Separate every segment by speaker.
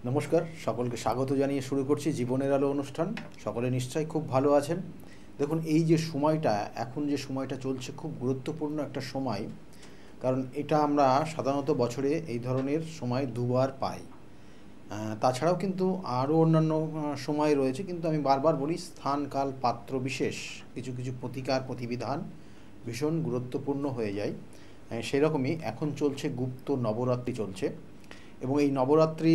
Speaker 1: নমস্কার, সকলকে স্বাগত জানিয়ে শুরু করছি জীবনের আলো অনুষ্ঠান। সকলে নিশ্চয়ই খুব ভালো আছেন। দেখুন, এই যে সময়টা এখন যে সময়টা চলছে খুব গুরুত্বপূর্ণ একটা সময়, কারণ এটা আমরা সাধারণত বছরে এই ধরনের সময় দুবার পাই। তাছাড়াও কিন্তু আরও অন্যান্য সময় রয়েছে, কিন্তু আমি বারবার বলি স্থান কাল পাত্র বিশেষ কিছু কিছু প্রতিকার প্রতিবিধান ভীষণ গুরুত্বপূর্ণ হয়ে যায়। সেরকমই এখন চলছে গুপ্ত নবরাত্রি চলছে, এবং এই নবরাত্রি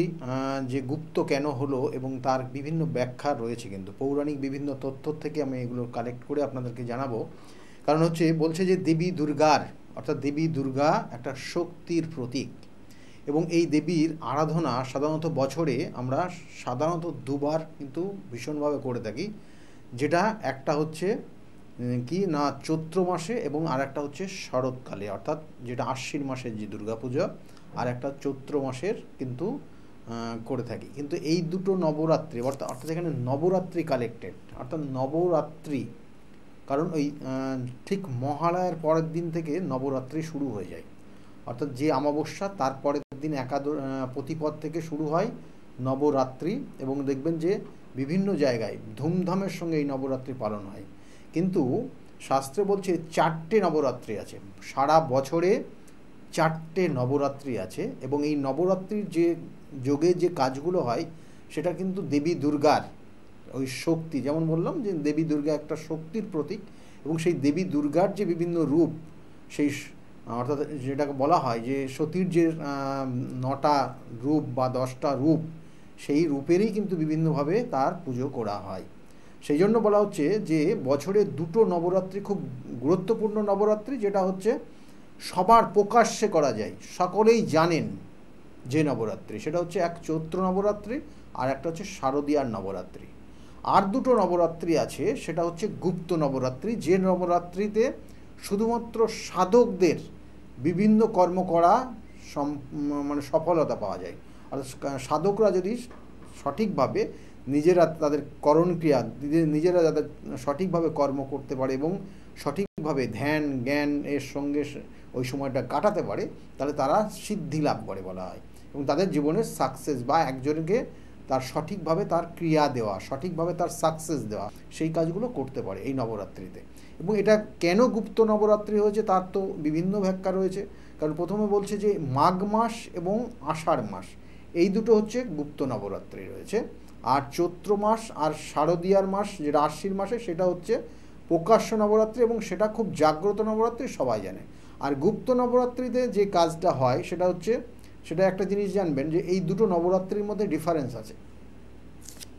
Speaker 1: যে গুপ্ত কেন হলো এবং তার বিভিন্ন ব্যাখ্যা রয়েছে, কিন্তু পৌরাণিক বিভিন্ন তথ্য থেকে আমি এগুলো কালেক্ট করে আপনাদেরকে জানাবো। কারণ বলছে যে দেবী দুর্গার, অর্থাৎ দেবী দুর্গা একটা শক্তির প্রতীক, এবং এই দেবীর আরাধনা সাধারণত বছরে আমরা সাধারণত দুবার কিন্তু ভীষণভাবে করে থাকি। যেটা একটা হচ্ছে কি না চৈত্র মাসে, এবং আর একটা হচ্ছে শরৎকালে, অর্থাৎ যেটা আশ্বিন মাসের যে দুর্গাপূজা, আর একটা চৈত্র মাসের কিন্তু করে থাকি। কিন্তু এই দুটো নবরাত্রি অর্থাৎ এখানে নবরাত্রি কালেক্টেড, অর্থাৎ নবরাত্রি, কারণ ওই ঠিক মহালয়ার পরের দিন থেকে নবরাত্রি শুরু হয়ে যায়, অর্থাৎ যে অমাবস্যা তার পরের দিন প্রতিপদ থেকে শুরু হয় নবরাত্রি। এবং দেখবেন যে বিভিন্ন জায়গায় ধুমধামের সঙ্গে এই নবরাত্রি পালন হয়। কিন্তু শাস্ত্রে বলছে 4টে নবরাত্রি আছে, সারা বছরে 4টে নবরাত্রি আছে, এবং এই নবরাত্রির যে যোগে যে কাজগুলো হয় সেটা কিন্তু দেবী দুর্গার ওই শক্তি, যেমন বললাম যে দেবী দুর্গা একটা শক্তির প্রতীক, এবং সেই দেবী দুর্গার যে বিভিন্ন রূপ, সেই অর্থাৎ যেটাকে বলা হয় যে সতীর যে 9টা রূপ বা 10টা রূপ, সেই রূপেরই কিন্তু বিভিন্নভাবে তার পুজো করা হয়। সেই জন্য বলা হচ্ছে যে বছরে দুটো নবরাত্রি খুব গুরুত্বপূর্ণ নবরাত্রি, যেটা হচ্ছে সবার প্রকাশ্যে করা যায়, সকলেই জানেন যে নবরাত্রি, সেটা হচ্ছে এক চৈত্র নবরাত্রি, আর একটা হচ্ছে শারদীয়ার নবরাত্রি। আর দুটো নবরাত্রি আছে, সেটা হচ্ছে গুপ্ত নবরাত্রি, যে নবরাত্রিতে শুধুমাত্র সাধকদের বিভিন্ন কর্ম করা মানে সফলতা পাওয়া যায়। অর্থাৎ সাধকরা যদি সঠিকভাবে নিজেরা তাদের করণক্রিয়া নিজেরা যাদের সঠিকভাবে কর্ম করতে পারে এবং সঠিকভাবে ধ্যান জ্ঞান এর সঙ্গে ওই সময়টা কাটাতে পারে, তাহলে তারা সিদ্ধি লাভ করে বলা হয়, এবং তাদের জীবনের সাকসেস বা একজনকে তার সঠিকভাবে তার ক্রিয়া দেওয়া, সঠিকভাবে তার সাকসেস দেওয়া, সেই কাজগুলো করতে পারে এই নবরাত্রিতে। এবং এটা কেন গুপ্ত নবরাত্রি হয়েছে তার তো বিভিন্ন ব্যাখ্যা রয়েছে। কারণ প্রথমে বলছে যে মাঘ মাস এবং আষাঢ় মাস, এই দুটো হচ্ছে গুপ্ত নবরাত্রি রয়েছে, আর চৈত্র মাস আর শারদীয়ার মাস যেটা আশ্বিন মাসে, সেটা হচ্ছে প্রকাশ্য নবরাত্রি, এবং সেটা খুব জাগ্রত নবরাত্রি, সবাই জানে। আর গুপ্ত নবরাত্রিতে যে কাজটা হয় সেটা একটা জিনিস জানবেন যে এই দুটো নবরাত্রির মধ্যে ডিফারেন্স আছে।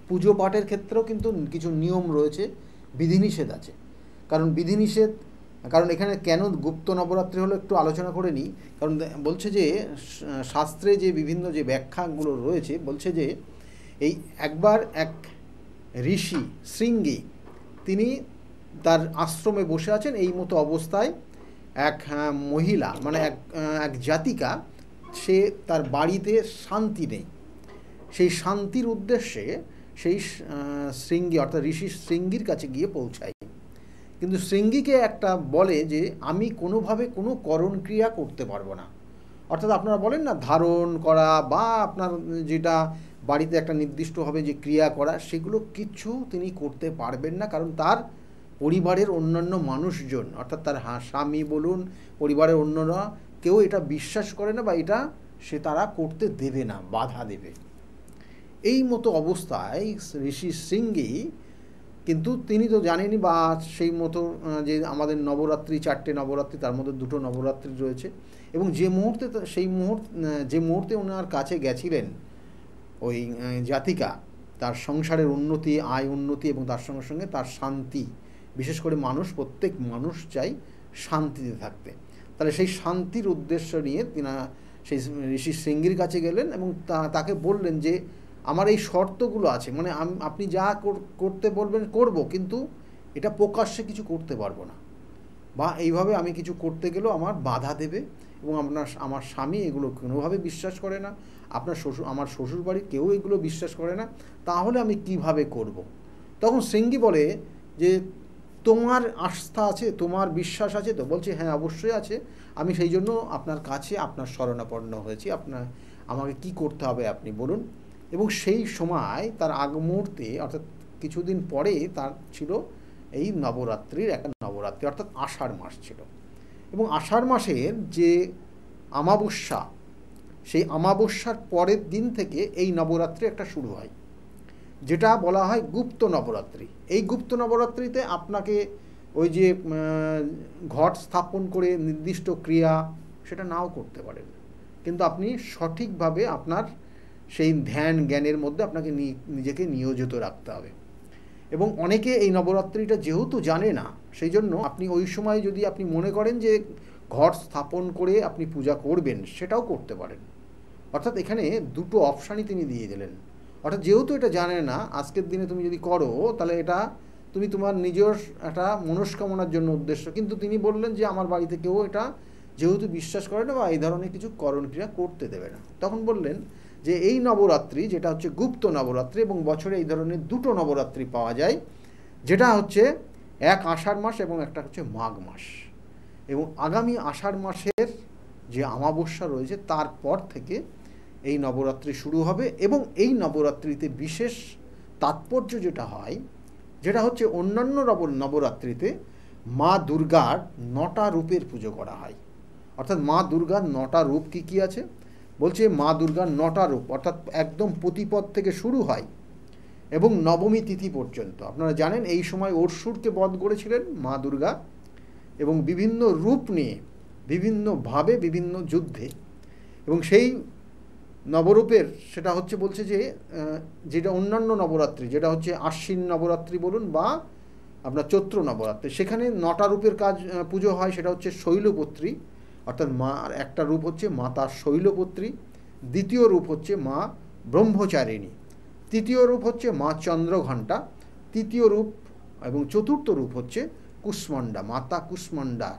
Speaker 1: পুজো পাঠের ক্ষেত্রেও কিন্তু কিছু নিয়ম রয়েছে, বিধিনিষেধ আছে। কারণ এখানে কেন গুপ্ত নবরাত্রি হলো একটু আলোচনা করে নিই। কারণ বলছে যে শাস্ত্রে যে বিভিন্ন যে ব্যাখ্যাগুলো রয়েছে, বলছে যে এই একবার এক ঋষি শৃঙ্গী, তিনি তার আশ্রমে বসে আছেন, এই মতো অবস্থায় এক মহিলা মানে এক জাতিকা, সে তার বাড়িতে শান্তি নেই, সেই শান্তির উদ্দেশ্যে সেই শৃঙ্গী অর্থাৎ ঋষি শৃঙ্গীর কাছে গিয়ে পৌঁছায়। কিন্তু শৃঙ্গীকে একটা বলে যে আমি কোনোভাবে কোনো করণক্রিয়া করতে পারবো না। অর্থাৎ আপনারা বলেন না ধারণ করা বা আপনার যেটা বাড়িতে একটা নির্দিষ্টভাবে যে ক্রিয়া করা, সেগুলো কিচ্ছু তিনি করতে পারবেন না। কারণ তার পরিবারের অন্যান্য মানুষজন, অর্থাৎ তার স্বামী বলুন, পরিবারের অন্যরা কেউ এটা বিশ্বাস করে না, বা এটা তারা করতে দেবে না, বাধা দেবে। এই মতো অবস্থায় ঋষি শৃঙ্গী, কিন্তু তিনি তো জানেনই, বা সেই মতো যে আমাদের নবরাত্রি 4টে নবরাত্রি, তার মধ্যে দুটো নবরাত্রি রয়েছে, এবং যে মুহূর্তে ওনার কাছে গেছিলেন ওই জাতিকা, তার সংসারের উন্নতি, আয় উন্নতি, এবং তার সঙ্গে সঙ্গে তার শান্তি, বিশেষ করে প্রত্যেক মানুষ চাই শান্তিতে থাকতে। তাহলে সেই শান্তির উদ্দেশ্য নিয়ে তিনি সেই ঋষি শৃঙ্গীর কাছে গেলেন, এবং তাকে বললেন যে আমার এই শর্তগুলো আছে, মানে আপনি যা করতে বলবেন করব, কিন্তু এটা প্রকাশ্যে কিছু করতে পারবো না, বা এইভাবে আমি কিছু করতে গেলেও আমার বাধা দেবে, এবং আমার স্বামী এগুলো কোনোভাবে বিশ্বাস করে না, আমার শ্বশুর বাড়ির কেউ এগুলো বিশ্বাস করে না, তাহলে আমি কিভাবে করব। তখন শৃঙ্গী বলে যে তোমার আস্থা আছে, তোমার বিশ্বাস আছে তো? বলছে হ্যাঁ, অবশ্যই আছে, আমি সেই জন্য আপনার কাছে আপনার শরণাপন্ন হয়েছি, আমাকে কি করতে হবে আপনি বলুন। এবং সেই সময় তার আগ মুহূর্তে অর্থাৎ কিছুদিন পরে তার ছিল এই নবরাত্রির একটা নবরাত্রি, অর্থাৎ আষাঢ় মাস ছিল। এবং আষাঢ় মাসের যে অমাবস্যা, সেই অমাবস্যার পরের দিন থেকে এই নবরাত্রি একটা শুরু হয়, যেটা বলা হয় গুপ্ত নবরাত্রি। এই গুপ্ত নবরাত্রিতে আপনাকে ওই যে ঘট স্থাপন করে নির্দিষ্ট ক্রিয়া সেটা নাও করতে পারেন, কিন্তু আপনি সঠিকভাবে আপনার সেই ধ্যান জ্ঞানের মধ্যে আপনাকে নিজেকে নিয়োজিত রাখতে হবে। এবং অনেকে এই নবরাত্রিটা যেহেতু জানে না, সেই জন্য আপনি ওই সময় যদি আপনি মনে করেন যে ঘট স্থাপন করে আপনি পূজা করবেন, সেটাও করতে পারেন। অর্থাৎ এখানে দুটো অপশানই তিনি দিয়ে দিলেন। অর্থাৎ যেহেতু এটা জানে না, আজকের দিনে তুমি যদি করো তাহলে এটা তুমি তোমার নিজের একটা মনস্কামনার জন্য উদ্দেশ্য, কিন্তু তিনি বললেন যে আমার বাড়িতে কেউ এটা যেহেতু বিশ্বাস করে না বা এই ধরনের কিছু করণক্রিয়া করতে দেবে না। তখন বললেন যে এই নবরাত্রি যেটা হচ্ছে গুপ্ত নবরাত্রি, এবং বছরে এই ধরনের দুটো নবরাত্রি পাওয়া যায়, যেটা হচ্ছে এক আষাঢ় মাস এবং একটা হচ্ছে মাঘ মাস। এবং আগামী আষাঢ় মাসের যে অমাবস্যা রয়েছে তারপর থেকে এই নবরাত্রি শুরু হবে। এবং এই নবরাত্রিতে বিশেষ তাৎপর্য যেটা হয়, যেটা হচ্ছে অন্যান্য নবরাত্রিতে মা দুর্গার 9টা রূপের পুজো করা হয়। অর্থাৎ মা দুর্গার 9টা রূপ কী কী আছে বলছে, মা দুর্গার 9টা রূপ, অর্থাৎ একদম প্রতিপদ থেকে শুরু হয় এবং নবমী তিথি পর্যন্ত। আপনারা জানেন এই সময় অসুরকে বধ করেছিলেন মা দুর্গা, এবং বিভিন্ন রূপ নিয়ে বিভিন্নভাবে বিভিন্ন যুদ্ধে। এবং সেই নবরূপের সেটা হচ্ছে বলছে যে যেটা অন্যান্য নবরাত্রি, যেটা হচ্ছে আশ্বিন নবরাত্রি বলুন বা আপনার চৈত্র নবরাত্রি, সেখানে 9টা রূপের কাজ পুজো হয়। সেটা হচ্ছে শৈলপুত্রী, অর্থাৎ মার একটা রূপ হচ্ছে মাতা শৈলপুত্রী, দ্বিতীয় রূপ হচ্ছে মা ব্রহ্মচারিণী, তৃতীয় রূপ হচ্ছে মা চন্দ্রঘণ্টা, তৃতীয় রূপ এবং চতুর্থ রূপ হচ্ছে কুষ্মান্ডা, মাতা কুষ্মান্ডা।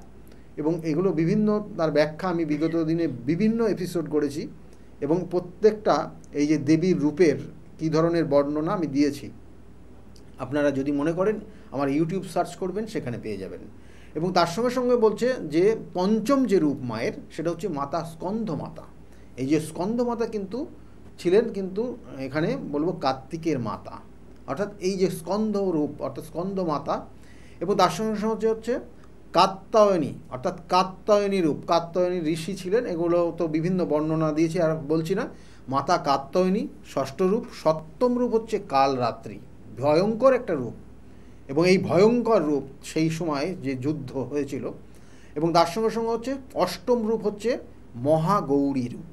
Speaker 1: এবং এগুলো বিভিন্ন তার ব্যাখ্যা আমি বিগত দিনে বিভিন্ন এপিসোড করেছি, এবং প্রত্যেকটা এই যে দেবীর রূপের কী ধরনের বর্ণনা আমি দিয়েছি। আপনারা যদি মনে করেন আমার ইউটিউব সার্চ করবেন, সেখানে পেয়ে যাবেন। এবং তার সঙ্গে সঙ্গে বলছে যে পঞ্চম যে রূপ মায়ের, সেটা হচ্ছে মাতা স্কন্ধমাতা। এই যে স্কন্ধমাতা কিন্তু ছিলেন কিন্তু এখানে বলবো কার্তিকের মাতা, অর্থাৎ এই যে স্কন্ধ রূপ অর্থাৎ স্কন্ধমাতা। এবং তার সঙ্গে সঙ্গে হচ্ছে কাত্যায়নী, অর্থাৎ কাত্যায়নী রূপ, কাত্যায়নী ঋষি ছিলেন। এগুলো তো বিভিন্ন বর্ণনা দিয়েছি, আর বলছি না। মাতা কাত্যায়নী ষষ্ঠ রূপ, সপ্তম রূপ হচ্ছে কালরাত্রি, ভয়ঙ্কর একটা রূপ। এবং এই ভয়ঙ্কর রূপ সেই সময় যে যুদ্ধ হয়েছিল। এবং তার সঙ্গে সঙ্গে হচ্ছে অষ্টম রূপ হচ্ছে মহাগৌরী রূপ,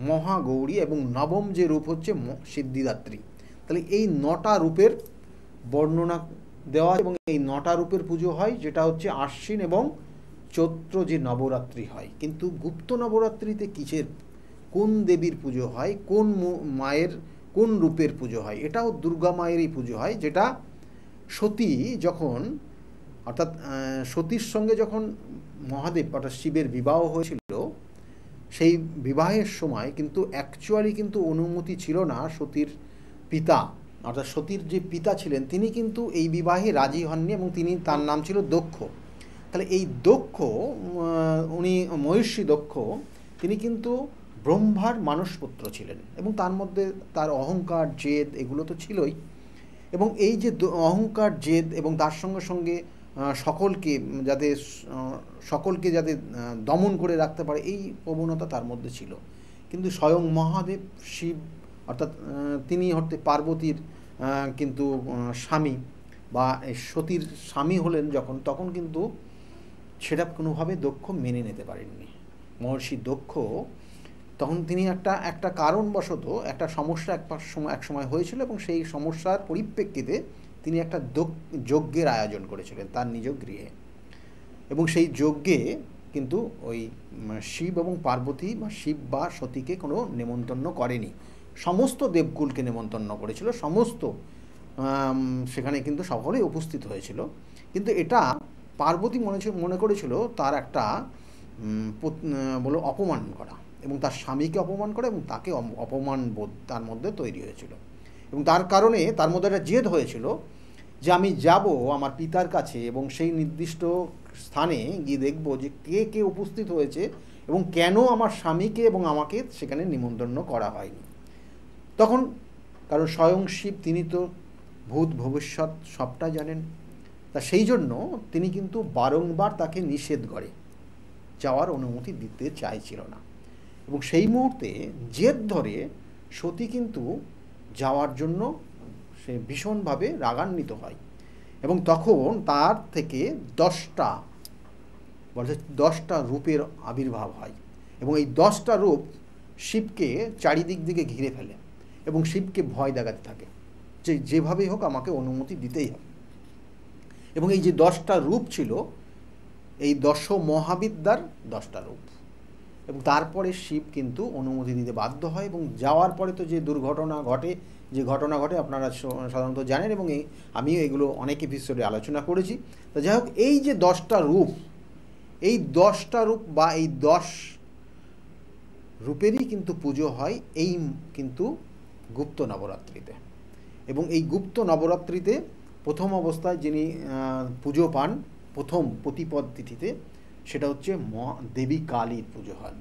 Speaker 1: মহাগৌরী। এবং নবম যে রূপ হচ্ছে সিদ্ধিদাত্রী। তাহলে এই 9টা রূপের বর্ণনা দেওয়া, এবং এই 9টা রূপের পুজো হয়, যেটা হচ্ছে আশ্বিন এবং চৈত্র যে নবরাত্রি হয়। কিন্তু গুপ্ত নবরাত্রিতে কিসের, কোন দেবীর পুজো হয়, কোন মায়ের কোন রূপের পুজো হয়, এটাও দুর্গা মায়েরই পুজো হয়। যেটা সতী যখন অর্থাৎ সতীর সঙ্গে যখন মহাদেব অর্থাৎ শিবের বিবাহ হয়েছিল, সেই বিবাহের সময় কিন্তু অ্যাকচুয়ালি কিন্তু অনুমতি ছিল না সতীর পিতা, অর্থাৎ সতীর যে পিতা ছিলেন তিনি কিন্তু এই বিবাহে রাজি হননি, এবং তিনি তার নাম ছিল দক্ষ। তাহলে এই দক্ষ উনি মহিষী দক্ষ, তিনি কিন্তু ব্রহ্মার মানসপুত্র ছিলেন, এবং তার মধ্যে তার অহংকার জেদ এগুলো তো ছিলই। এবং এই যে অহংকার জেদ এবং তার সঙ্গে সঙ্গে সকলকে যাতে দমন করে রাখতে পারে, এই প্রবণতা তার মধ্যে ছিল। কিন্তু স্বয়ং মহাদেব শিব অর্থাৎ তিনি হতে পার্বতীর কিন্তু স্বামী বা সতীর স্বামী হলেন যখন, তখন কিন্তু সেটা কোনোভাবে দক্ষ মেনে নিতে পারেননি। মহর্ষি দক্ষ তখন তিনি একটা কারণবশত একটা সমস্যা এক সময় হয়েছিল, এবং সেই সমস্যার পরিপ্রেক্ষিতে তিনি একটা যজ্ঞের আয়োজন করেছিলেন তার নিজ গৃহে। এবং সেই যজ্ঞে কিন্তু ওই শিব এবং পার্বতী বা শিব বা সতীকে কোনো নেমন্তন্ন করেনি, সমস্ত দেবকুলকে নেমন্তন্ন করেছিল, সমস্ত সেখানে কিন্তু সকলেই উপস্থিত হয়েছিল। কিন্তু এটা পার্বতী মনে করেছিল তার একটা অপমান করা, এবং তার স্বামীকে অপমান করা, এবং তাকে অপমান বোধ তার মধ্যে তৈরি হয়েছিল। এবং তার কারণে তার মধ্যে একটা জেদ হয়েছিল যে আমি যাব আমার পিতার কাছে, এবং সেই নির্দিষ্ট স্থানে গিয়ে দেখব যে কে কে উপস্থিত হয়েছে এবং কেন আমার স্বামীকে এবং আমাকে সেখানে নিমন্ত্রণ করা হয়নি। তখন কারণ স্বয়ং শিব তিনি তো ভূত ভবিষ্যৎ সবটা জানেন, তা সেই জন্য তিনি কিন্তু বারংবার তাকে নিষেধ করে, যাওয়ার অনুমতি দিতে চাইছিল না। এবং সেই মুহূর্তে জেদ ধরে সতী কিন্তু যাওয়ার জন্য সে ভীষণভাবে রাগান্বিত হয় এবং তখন তার থেকে 10টা রূপের আবির্ভাব হয় এবং এই 10টা রূপ শিবকে চারিদিক দিকে ঘিরে ফেলে এবং শিবকে ভয় দেখাতে থাকে যে যেভাবেই হোক আমাকে অনুমতি দিতেই হবে। এবং এই যে 10টা রূপ ছিল এই 10 মহাবিদ্যার 10টা রূপ, এবং তারপরে শিব কিন্তু অনুমতি দিতে বাধ্য হয় এবং যাওয়ার পরে তো যে দুর্ঘটনা ঘটে আপনারা সাধারণত জানেন এবং আমিও এগুলো অনেক এপিসোডে আলোচনা করেছি। তো যাই হোক, এই যে 10টা রূপ, এই 10টা রূপ বা এই 10 রূপেরই কিন্তু পুজো হয় এই কিন্তু গুপ্ত নবরাত্রিতে। এবং এই গুপ্ত নবরাত্রিতে প্রথম অবস্থায় যিনি পুজো পান প্রথম প্রতিপদ তিথিতে, সেটা হচ্ছে দেবী কালীর পুজো হয়।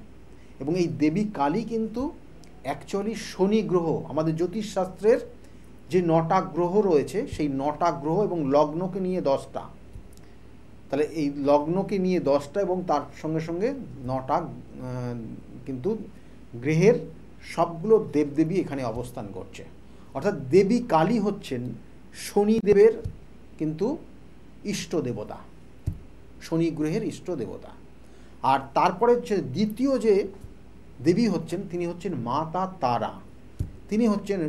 Speaker 1: এবং এই দেবী কালী কিন্তু অ্যাকচুয়ালি শনি গ্রহ, আমাদের জ্যোতিষশাস্ত্রের যে 9টা গ্রহ রয়েছে সেই 9টা গ্রহ এবং লগ্নকে নিয়ে 10টা, তাহলে এই লগ্নকে নিয়ে 10টা এবং তার সঙ্গে সঙ্গে 9টা কিন্তু গ্রহের সবগুলো দেবদেবী এখানে অবস্থান করছে। অর্থাৎ দেবী কালী হচ্ছেন শনিদেবের কিন্তু ইষ্ট দেবতা, শনি গ্রহের ইষ্ট দেবতা। আর তারপরে হচ্ছে দ্বিতীয় যে দেবী হচ্ছেন তিনি হচ্ছেন মাতা তারা, তিনি হচ্ছেন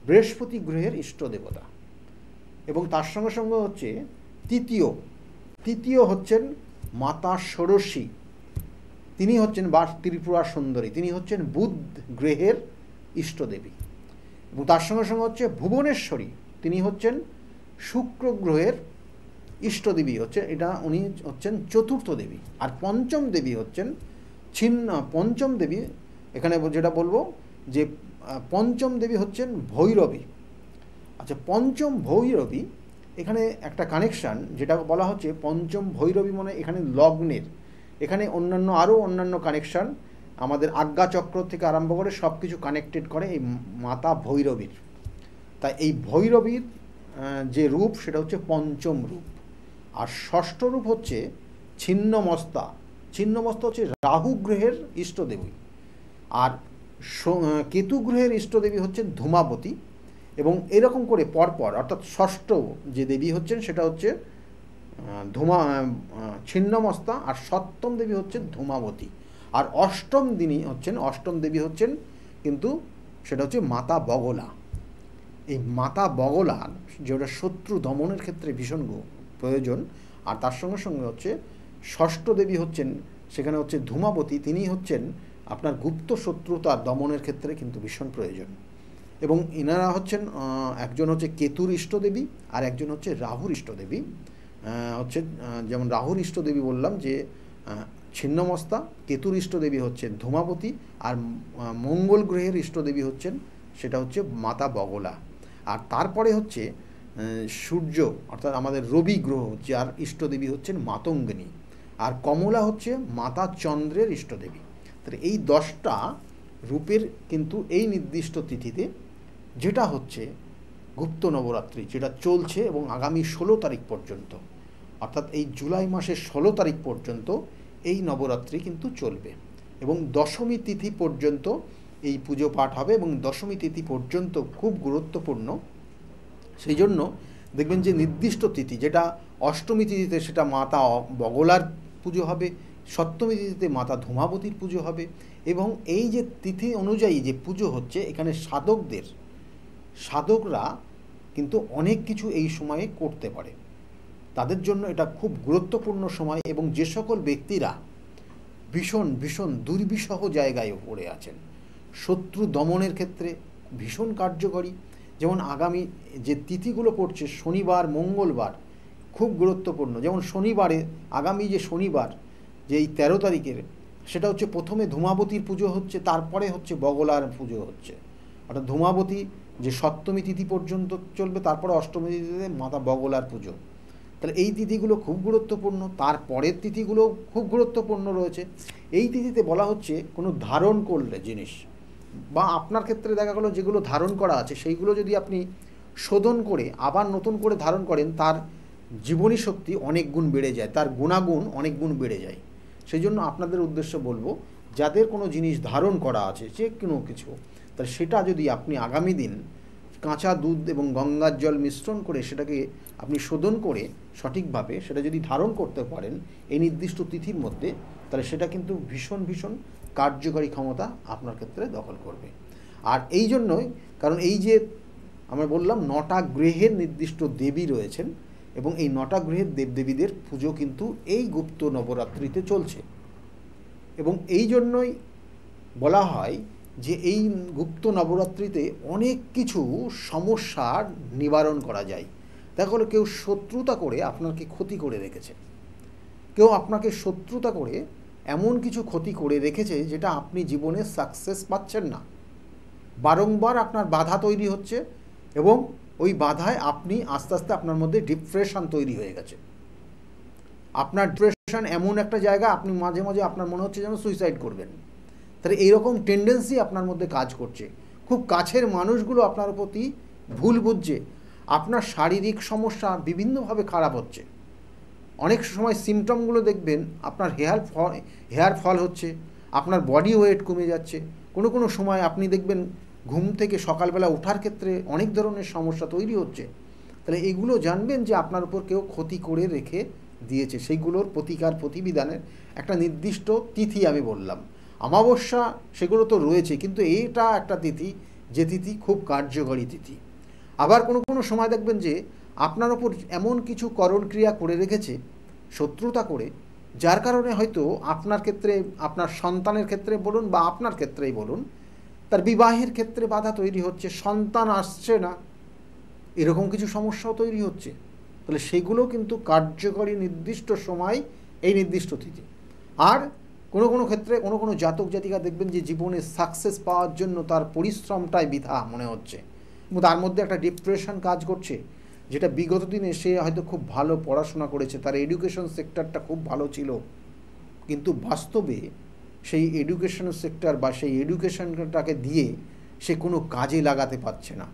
Speaker 1: বৃহস্পতি গ্রহের ইষ্ট দেবতা। এবং তার সঙ্গে সঙ্গে হচ্ছে তৃতীয় হচ্ছেন মাতা ষোড়শী, তিনি হচ্ছেন বা ত্রিপুরা সুন্দরী, তিনি হচ্ছেন বুধ গ্রহের ইষ্ট দেবী। এবং তার সঙ্গে সঙ্গে হচ্ছে ভুবনেশ্বরী, তিনি হচ্ছেন শুক্র গ্রহের ইষ্ট দেবী, উনি হচ্ছেন চতুর্থ দেবী। আর পঞ্চম দেবী হচ্ছেন পঞ্চম দেবী, এখানে যেটা বলবো যে পঞ্চম দেবী হচ্ছেন ভৈরবী। আচ্ছা, পঞ্চম ভৈরবী এখানে একটা কানেকশান যেটা বলা হচ্ছে পঞ্চম ভৈরবী মানে এখানে লগ্নের, এখানে আরও অন্যান্য কানেকশান আমাদের আজ্ঞাচক্র থেকে আরম্ভ করে সব কিছু কানেক্টেড করে এই মাতা ভৈরবীর। তাই এই ভৈরবীর যে রূপ সেটা হচ্ছে পঞ্চম রূপ। আর ষষ্ঠ রূপ হচ্ছে ছিন্নমস্তা হচ্ছে রাহু গ্রহের ইষ্টদেবী। আর কেতু গ্রহের ইষ্টদেবী হচ্ছেন ধূমাবতী। এবং এরকম করে পরপর, অর্থাৎ ষষ্ঠ যে দেবী হচ্ছেন সেটা হচ্ছে ছিন্নমস্তা, আর সপ্তম দেবী হচ্ছেন ধূমাবতী, আর অষ্টম দেবী হচ্ছেন কিন্তু সেটা হচ্ছে মাতা বগলা। এই মাতা বগলা যেটা শত্রু দমনের ক্ষেত্রে ভীষণ প্রয়োজন। আর তার সঙ্গে সঙ্গে হচ্ছে ষষ্ঠ দেবী হচ্ছেন সেখানে হচ্ছে ধূমাবতী, তিনি হচ্ছেন আপনার গুপ্ত শত্রুতা দমনের ক্ষেত্রে কিন্তু ভীষণ প্রয়োজন। এবং এনারা হচ্ছেন একজন হচ্ছে কেতুর ইষ্টদেবী আর একজন হচ্ছে রাহুর ইষ্টদেবী। যেমন রাহুর ইষ্টদেবী বললাম যে ছিন্নমস্তা, কেতুর ইষ্টদেবী হচ্ছেন ধূমাবতী, আর মঙ্গল গ্রহের ইষ্টদেবী হচ্ছেন সেটা হচ্ছে মাতা বগলা। আর তারপরে হচ্ছে সূর্য অর্থাৎ আমাদের রবি গ্রহ, যার ইষ্টদেবী হচ্ছেন মাতঙ্গিনী, আর কমলা হচ্ছে মাতা চন্দ্রের ইষ্টদেবী। তাহলে এই 10টা রূপের কিন্তু এই নির্দিষ্ট তিথিতে, যেটা হচ্ছে গুপ্ত নবরাত্রি, যেটা চলছে এবং আগামী 16 তারিখ পর্যন্ত, অর্থাৎ এই জুলাই মাসের 16 তারিখ পর্যন্ত এই নবরাত্রি কিন্তু চলবে এবং দশমী তিথি পর্যন্ত এই পুজো পাঠ হবে। এবং দশমী তিথি পর্যন্ত খুব গুরুত্বপূর্ণ, সেই জন্য দেখবেন যে নির্দিষ্ট তিথি, যেটা অষ্টমী তিথিতে সেটা মাতা বগলার পুজো হবে, সপ্তমী তিথিতে মাতা ধূমাবতীর পুজো হবে। এবং এই যে তিথি অনুযায়ী যে পুজো হচ্ছে, এখানে সাধকরা কিন্তু অনেক কিছু এই সময়ে করতে পারে, তাদের জন্য এটা খুব গুরুত্বপূর্ণ সময়। এবং যে সকল ব্যক্তিরা ভীষণ দুর্বিষহ জায়গায় পড়ে আছেন, শত্রু দমনের ক্ষেত্রে ভীষণ কার্যকরী। যেমন আগামী যে তিথিগুলো পড়ছে, শনিবার মঙ্গলবার খুব গুরুত্বপূর্ণ। যেমন শনিবারে, আগামী যে শনিবার যে এই 13 তারিখের, সেটা হচ্ছে প্রথমে ধূমাবতীর পুজো হচ্ছে, তারপরে হচ্ছে বগলার পুজো হচ্ছে। অর্থাৎ ধূমাবতী যে সপ্তমী তিথি পর্যন্ত চলবে, তারপরে অষ্টমী তিথিতে মাতা বগলার পুজো। তাহলে এই তিথিগুলো খুব গুরুত্বপূর্ণ। তারপরের তিথিগুলো খুব গুরুত্বপূর্ণ রয়েছে। এই তিথিতে বলা হচ্ছে কোনো ধারণ করলে জিনিস, বা আপনার ক্ষেত্রে দেখা গেলো যেগুলো ধারণ করা আছে সেইগুলো যদি আপনি শোধন করে আবার নতুন করে ধারণ করেন, তার জীবনী শক্তি অনেক গুণ বেড়ে যায়, তার গুণাগুণ অনেক গুণ বেড়ে যায়। সেই জন্য আপনাদের উদ্দেশ্যে বলবো, যাদের কোনো জিনিস ধারণ করা আছে, যে কোনো কিছু, তাহলে সেটা যদি আপনি আগামী দিন কাঁচা দুধ এবং গঙ্গার জল মিশ্রণ করে সেটাকে আপনি শোধন করে সঠিকভাবে সেটা যদি ধারণ করতে পারেন এই নির্দিষ্ট তিথির মধ্যে, তাহলে সেটা কিন্তু ভীষণ ভীষণ কার্যকরী ক্ষমতা আপনার ক্ষেত্রে দখল করবে। আর এই জন্যই, কারণ এই যে আমরা বললাম 9টা গ্রহের নির্দিষ্ট দেবী রয়েছেন এবং এই 9টা গ্রহের দেবদেবীদের পুজো কিন্তু এই গুপ্ত নবরাত্রিতে চলছে। এবং এই জন্যই বলা হয় যে এই গুপ্ত নবরাত্রিতে অনেক কিছু সমস্যার নিবারণ করা যায়। দেখা গেলো কেউ শত্রুতা করে আপনাকে ক্ষতি করে রেখেছে, কেউ আপনাকে শত্রুতা করে এমন কিছু ক্ষতি করে রেখেছে যেটা আপনি জীবনে সাকসেস পাচ্ছেন না, বারংবার আপনার বাধা তৈরি হচ্ছে এবং ওই বাধায় আপনি আস্তে আস্তে আপনার মধ্যে ডিপ্রেশন তৈরি হয়ে গেছে। আপনার ডিপ্রেশন এমন একটা জায়গা, আপনি মাঝে মাঝে আপনার মনে হচ্ছে যেন সুইসাইড করবেন। তাহলে এইরকম টেন্ডেন্সি আপনার মধ্যে কাজ করছে। খুব কাছের মানুষগুলো আপনার প্রতি ভুল বুঝছে, আপনার শারীরিক সমস্যা বিভিন্নভাবে খারাপ হচ্ছে। অনেক সময় সিমটমগুলো দেখবেন, আপনার হেয়ার ফল হচ্ছে, আপনার বডি ওয়েট কমে যাচ্ছে। কোনো কোনো সময় আপনি দেখবেন ঘুম থেকে সকালবেলা ওঠার ক্ষেত্রে অনেক ধরনের সমস্যা তৈরি হচ্ছে। তাহলে এগুলো জানবেন যে আপনার উপর কেউ ক্ষতি করে রেখে দিয়েছে। সেইগুলোর প্রতিকার প্রতিবিধানের একটা নির্দিষ্ট তিথি আমি বললাম, অমাবস্যা সেগুলো তো রয়েছে, কিন্তু এইটা একটা তিথি যে তিথি খুব কার্যকরী তিথি। আবার কোনো কোনো সময় দেখবেন যে আপনার ওপর এমন কিছু করণ ক্রিয়া করে রেখেছে শত্রুতা করে, যার কারণে হয়তো আপনার ক্ষেত্রে, আপনার সন্তানের ক্ষেত্রে বলুন বা আপনার ক্ষেত্রেই বলুন, তার বিবাহের ক্ষেত্রে বাধা তৈরি হচ্ছে, সন্তান আসছে না, এরকম কিছু সমস্যাও তৈরি হচ্ছে। তাহলে সেগুলো কিন্তু কার্যকরী নির্দিষ্ট সময় এই নির্দিষ্ট তিথি। আর কোনো কোনো ক্ষেত্রে কোনো কোনো জাতক জাতিকা দেখবেন যে জীবনে সাকসেস পাওয়ার জন্য তার পরিশ্রমটাই বৃথা মনে হচ্ছে, কিন্তু তার মধ্যে একটা ডিপ্রেশন কাজ করছে, যেটা বিগত দিনে সে হয়তো খুব ভালো পড়াশোনা করেছে, তার এডুকেশন সেক্টরটা খুব ভালো ছিল, কিন্তু বাস্তবে সেই এডুকেশন সেক্টর বা সেই এডুকেশনটাকে দিয়ে সে কোনো কাজে লাগাতে পারছে না।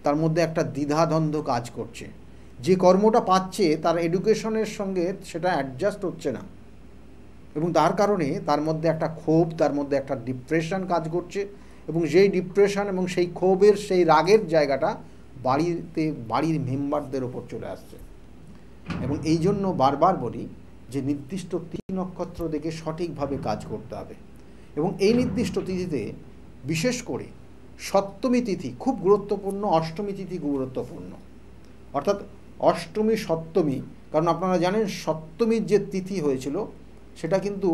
Speaker 1: তার মধ্যে একটা দ্বিধাদ্বন্দ্ব কাজ করছে, যে কর্মটা পাচ্ছে তার এডুকেশনের সঙ্গে সেটা অ্যাডজাস্ট হচ্ছে না, এবং তার কারণে তার মধ্যে একটা ক্ষোভ, তার মধ্যে একটা ডিপ্রেশন কাজ করছে, এবং যেই ডিপ্রেশন এবং সেই ক্ষোভের সেই রাগের জায়গাটা বাড়ির মেম্বারদের ওপর চলে আসছে। এবং এই জন্য বারবার বলি যে নির্দিষ্ট তিথি নক্ষত্র দেখে সঠিকভাবে কাজ করতে হবে। এবং এই নির্দিষ্ট তিথিতে বিশেষ করে সপ্তমী তিথি খুব গুরুত্বপূর্ণ, অষ্টমী তিথি গুরুত্বপূর্ণ, অর্থাৎ অষ্টমী সপ্তমী, কারণ আপনারা জানেন সপ্তমীর যে তিথি হয়েছিল সেটা কিন্তু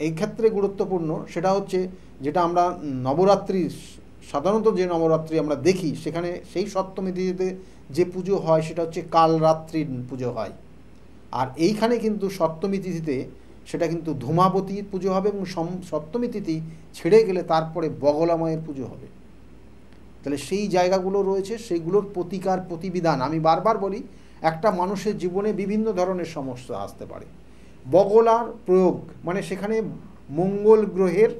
Speaker 1: এই ক্ষেত্রে গুরুত্বপূর্ণ। সেটা হচ্ছে যেটা আমরা নবরাত্রি, সাধারণত যে নবরাত্রি আমরা দেখি সেখানে সেই সপ্তমী তিথিতে যে পুজো হয় সেটা হচ্ছে কালরাত্রির পুজো হয়। আর এইখানে কিন্তু সপ্তমী তিথিতে সেটা কিন্তু ধূমাবতীর পুজো হবে, এবং সপ্তমী তিথি ছেড়ে গেলে তারপরে বগলামায়ের পুজো হবে। তাহলে সেই জায়গাগুলো রয়েছে, সেইগুলোর প্রতিকার প্রতিবিধান আমি বারবার বলি, একটা মানুষের জীবনে বিভিন্ন ধরনের সমস্যা আসতে পারে। বগলার প্রয়োগ মানে সেখানে মঙ্গল গ্রহের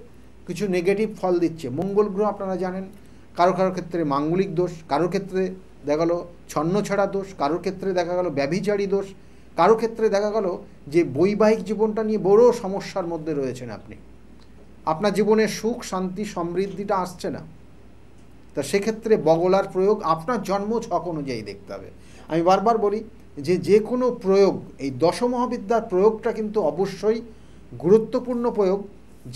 Speaker 1: কিছু নেগেটিভ ফল দিচ্ছে। মঙ্গল গ্রহ আপনারা জানেন কারো কারো ক্ষেত্রে মাঙ্গলিক দোষ, কারোর ক্ষেত্রে দেখা গেল ছন্নছাড়া দোষ, কারোর ক্ষেত্রে দেখা গেল ব্যভিচারী দোষ, কারো ক্ষেত্রে দেখা গেল যে বৈবাহিক জীবনটা নিয়ে বড় সমস্যার মধ্যে রয়েছেন আপনি, আপনার জীবনে সুখ শান্তি সমৃদ্ধিটা আসছে না। তা সেক্ষেত্রে বগলার প্রয়োগ আপনার জন্ম ছক অনুযায়ী দেখতে হবে। আমি বারবার বলি যে কোনো প্রয়োগ, এই দশমহাবিদ্যার প্রয়োগটা কিন্তু অবশ্যই গুরুত্বপূর্ণ প্রয়োগ,